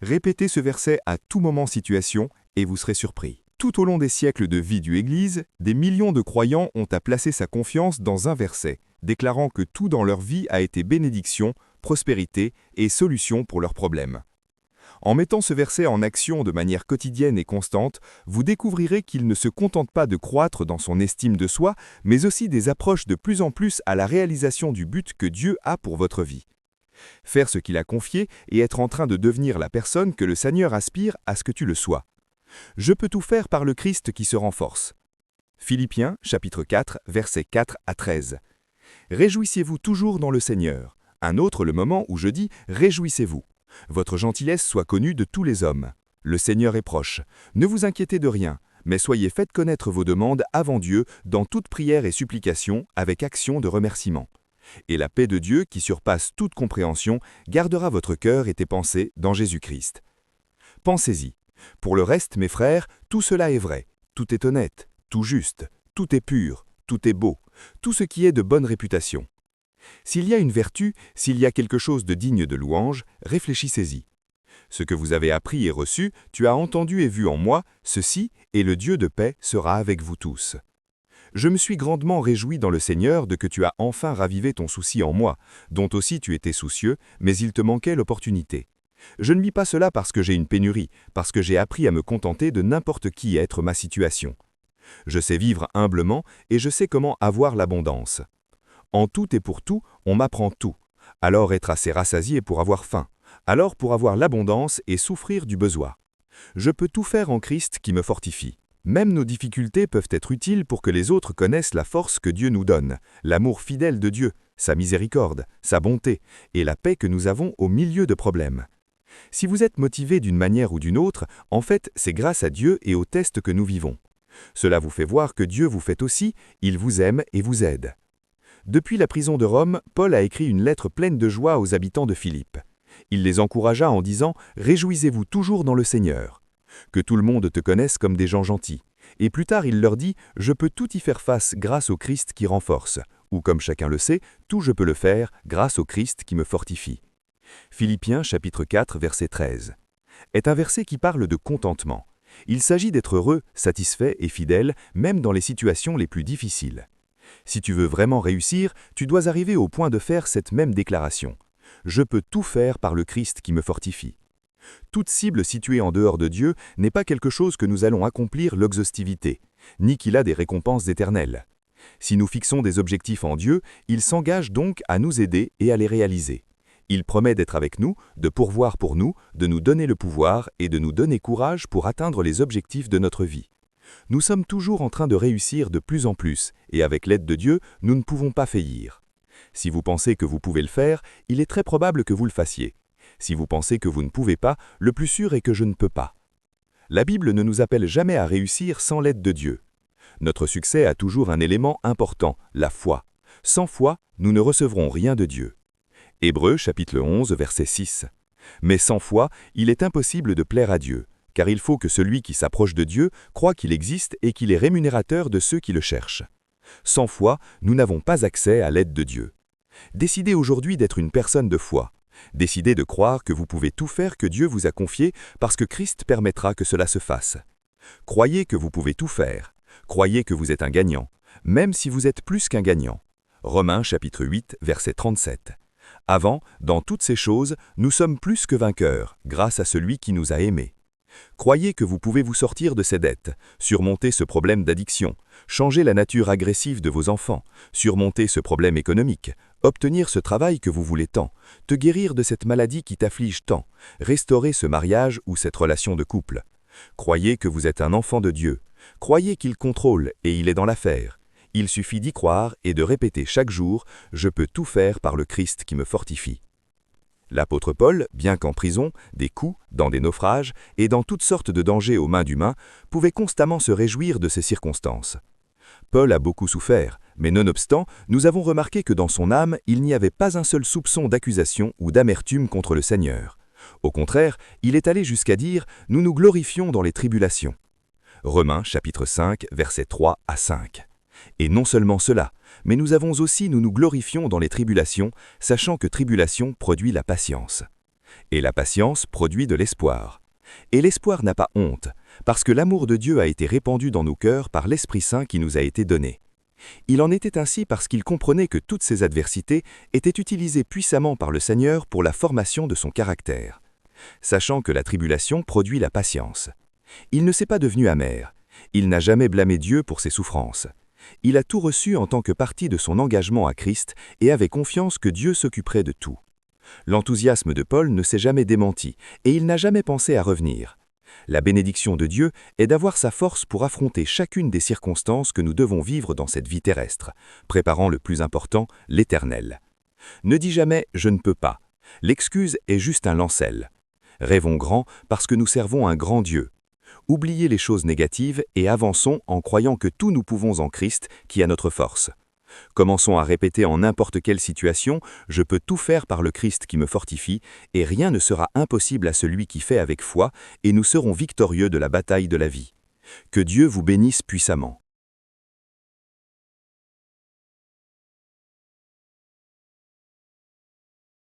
Répétez ce verset à tout moment situation et vous serez surpris. Tout au long des siècles de vie du Église, des millions de croyants ont à placer sa confiance dans un verset, déclarant que tout dans leur vie a été bénédiction, prospérité et solution pour leurs problèmes. En mettant ce verset en action de manière quotidienne et constante, vous découvrirez qu'il ne se contente pas de croître dans son estime de soi, mais aussi des approches de plus en plus à la réalisation du but que Dieu a pour votre vie. Faire ce qu'il a confié et être en train de devenir la personne que le Seigneur aspire à ce que tu le sois. Je peux tout faire par le Christ qui se renforce. Philippiens, chapitre 4, versets 4 à 13. Réjouissez-vous toujours dans le Seigneur. Un autre le moment où je dis « Réjouissez-vous ». Votre gentillesse soit connue de tous les hommes. Le Seigneur est proche. Ne vous inquiétez de rien, mais soyez faites connaître vos demandes avant Dieu dans toute prière et supplication avec action de remerciement. Et la paix de Dieu, qui surpasse toute compréhension, gardera votre cœur et tes pensées dans Jésus-Christ. Pensez-y. Pour le reste, mes frères, tout cela est vrai. Tout est honnête, tout juste, tout est pur, tout est beau, tout ce qui est de bonne réputation. S'il y a une vertu, s'il y a quelque chose de digne de louange, réfléchissez-y. Ce que vous avez appris et reçu, tu as entendu et vu en moi, ceci, et le Dieu de paix sera avec vous tous. Je me suis grandement réjoui dans le Seigneur de que tu as enfin ravivé ton souci en moi, dont aussi tu étais soucieux, mais il te manquait l'opportunité. Je ne vis pas cela parce que j'ai une pénurie, parce que j'ai appris à me contenter de n'importe qui être ma situation. Je sais vivre humblement et je sais comment avoir l'abondance. En tout et pour tout, on m'apprend tout. Alors être assez rassasié pour avoir faim. Alors pour avoir l'abondance et souffrir du besoin. Je peux tout faire en Christ qui me fortifie. Même nos difficultés peuvent être utiles pour que les autres connaissent la force que Dieu nous donne, l'amour fidèle de Dieu, sa miséricorde, sa bonté et la paix que nous avons au milieu de problèmes. Si vous êtes motivé d'une manière ou d'une autre, en fait, c'est grâce à Dieu et aux tests que nous vivons. Cela vous fait voir que Dieu vous fait aussi, il vous aime et vous aide. Depuis la prison de Rome, Paul a écrit une lettre pleine de joie aux habitants de Philippe. Il les encouragea en disant « Réjouissez-vous toujours dans le Seigneur ». Que tout le monde te connaisse comme des gens gentils. Et plus tard, il leur dit « Je peux tout y faire face grâce au Christ qui renforce ». Ou comme chacun le sait, tout je peux le faire grâce au Christ qui me fortifie. Philippiens chapitre 4, verset 13. Est un verset qui parle de contentement. Il s'agit d'être heureux, satisfait et fidèle, même dans les situations les plus difficiles. Si tu veux vraiment réussir, tu dois arriver au point de faire cette même déclaration. Je peux tout faire par le Christ qui me fortifie. Toute cible située en dehors de Dieu n'est pas quelque chose que nous allons accomplir l'exhaustivité, ni qu'il a des récompenses éternelles. Si nous fixons des objectifs en Dieu, il s'engage donc à nous aider et à les réaliser. Il promet d'être avec nous, de pourvoir pour nous, de nous donner le pouvoir et de nous donner courage pour atteindre les objectifs de notre vie. Nous sommes toujours en train de réussir de plus en plus, et avec l'aide de Dieu, nous ne pouvons pas faillir. Si vous pensez que vous pouvez le faire, il est très probable que vous le fassiez. Si vous pensez que vous ne pouvez pas, le plus sûr est que je ne peux pas. La Bible ne nous appelle jamais à réussir sans l'aide de Dieu. Notre succès a toujours un élément important, la foi. Sans foi, nous ne recevrons rien de Dieu. Hébreux chapitre 11, verset 6. Mais sans foi, il est impossible de plaire à Dieu, car il faut que celui qui s'approche de Dieu croit qu'il existe et qu'il est rémunérateur de ceux qui le cherchent. Sans foi, nous n'avons pas accès à l'aide de Dieu. Décidez aujourd'hui d'être une personne de foi. Décidez de croire que vous pouvez tout faire que Dieu vous a confié parce que Christ permettra que cela se fasse. Croyez que vous pouvez tout faire. Croyez que vous êtes un gagnant, même si vous êtes plus qu'un gagnant. Romains chapitre 8, verset 37. Avant, dans toutes ces choses, nous sommes plus que vainqueurs, grâce à celui qui nous a aimés. Croyez que vous pouvez vous sortir de ces dettes, surmonter ce problème d'addiction, changer la nature agressive de vos enfants, surmonter ce problème économique, obtenir ce travail que vous voulez tant, te guérir de cette maladie qui t'afflige tant, restaurer ce mariage ou cette relation de couple. Croyez que vous êtes un enfant de Dieu. Croyez qu'il contrôle et il est dans l'affaire. Il suffit d'y croire et de répéter chaque jour « Je peux tout faire par le Christ qui me fortifie ». L'apôtre Paul, bien qu'en prison, des coups, dans des naufrages et dans toutes sortes de dangers aux mains d'humains, pouvait constamment se réjouir de ces circonstances. Paul a beaucoup souffert, mais nonobstant, nous avons remarqué que dans son âme, il n'y avait pas un seul soupçon d'accusation ou d'amertume contre le Seigneur. Au contraire, il est allé jusqu'à dire « Nous nous glorifions dans les tribulations ». Romains chapitre 5, versets 3 à 5. Et non seulement cela, mais nous avons aussi nous glorifions dans les tribulations, sachant que tribulation produit la patience. Et la patience produit de l'espoir. Et l'espoir n'a pas honte, parce que l'amour de Dieu a été répandu dans nos cœurs par l'Esprit Saint qui nous a été donné. Il en était ainsi parce qu'il comprenait que toutes ces adversités étaient utilisées puissamment par le Seigneur pour la formation de son caractère. Sachant que la tribulation produit la patience. Il ne s'est pas devenu amer. Il n'a jamais blâmé Dieu pour ses souffrances. Il a tout reçu en tant que partie de son engagement à Christ et avait confiance que Dieu s'occuperait de tout. L'enthousiasme de Paul ne s'est jamais démenti et il n'a jamais pensé à revenir. La bénédiction de Dieu est d'avoir sa force pour affronter chacune des circonstances que nous devons vivre dans cette vie terrestre, préparant le plus important, l'éternel. Ne dis jamais « je ne peux pas ». L'excuse est juste un lancel. Rêvons grand parce que nous servons un grand Dieu. Oubliez les choses négatives et avançons en croyant que tout nous pouvons en Christ qui a notre force. Commençons à répéter en n'importe quelle situation « Je peux tout faire par le Christ qui me fortifie » et rien ne sera impossible à celui qui fait avec foi et nous serons victorieux de la bataille de la vie. Que Dieu vous bénisse puissamment.